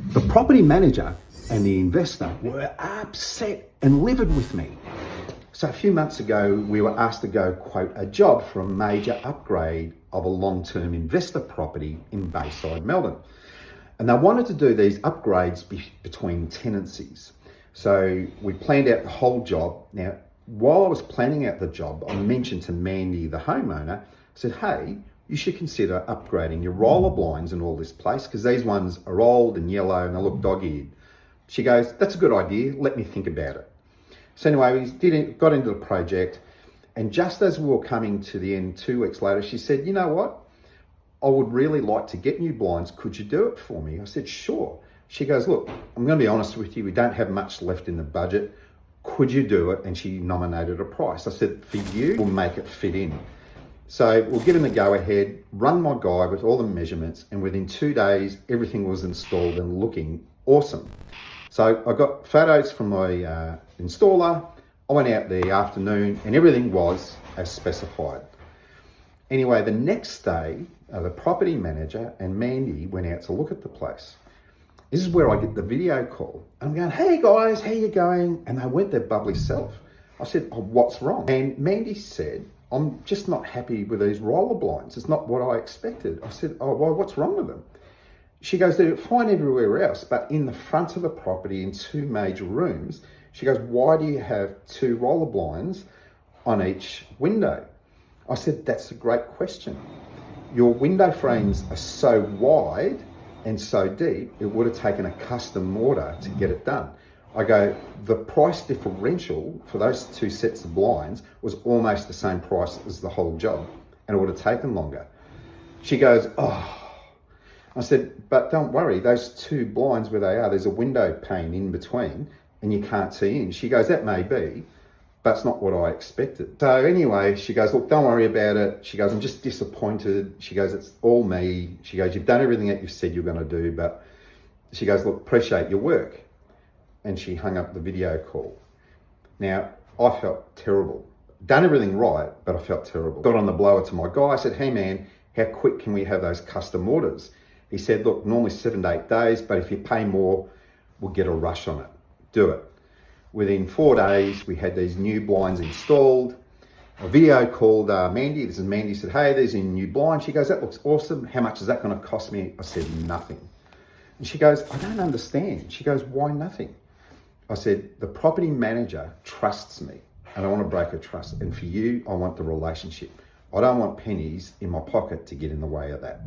The property manager and the investor were upset and livid with me. So a few months ago, we were asked to go quote a job for a major upgrade of a long-term investor property in Bayside, Melbourne. And they wanted to do these upgrades between tenancies. So we planned out the whole job. Now, while I was planning out the job, I mentioned to Mandy, the homeowner, I said, hey, you should consider upgrading your roller blinds in all this place because these ones are old and yellow and they look dog-eared. She goes, that's a good idea, let me think about it. So anyway, we got into the project, and just as we were coming to the end 2 weeks later, she said, you know what? I would really like to get new blinds. Could you do it for me? I said, sure. She goes, look, I'm going to be honest with you. We don't have much left in the budget. Could you do it? And she nominated a price. I said, for you, we'll make it fit in. So we'll give him the go ahead, run my guy with all the measurements, and within 2 days, everything was installed and looking awesome. So I got photos from my installer. I went out the afternoon and everything was as specified. Anyway, the next day, the property manager and Mandy went out to look at the place. This is where I get the video call. I'm going, hey guys, how you going? And they went their bubbly self. I said, oh, what's wrong? And Mandy said, I'm just not happy with these roller blinds. It's not what I expected. I said, oh, well, what's wrong with them? She goes, they're fine everywhere else, but in the front of the property in 2 major rooms, she goes, why do you have 2 roller blinds on each window? I said, that's a great question. Your window frames are so wide and so deep, it would have taken a custom mortar to get it done. I go, the price differential for those 2 sets of blinds was almost the same price as the whole job, and it would have taken longer. She goes, oh. I said, but don't worry, those 2 blinds where they are, there's a window pane in between and you can't see in. She goes, that may be, but it's not what I expected. So anyway, she goes, look, don't worry about it. She goes, I'm just disappointed. She goes, it's all me. She goes, you've done everything that you've said you're going to do, but she goes, look, appreciate your work. And she hung up the video call. Now, I felt terrible. Done everything right, but I felt terrible. Got on the blower to my guy. I said, hey man, how quick can we have those custom orders? He said, look, normally 7 to 8 days, but if you pay more, we'll get a rush on it. Do it. Within 4 days, we had these new blinds installed. A video called Mandy. This is Mandy. Said, hey, there's a new blind. She goes, that looks awesome. How much is that going to cost me? I said, nothing. And she goes, I don't understand. She goes, why nothing? I said, the property manager trusts me and I want to break her trust. And for you, I want the relationship. I don't want pennies in my pocket to get in the way of that.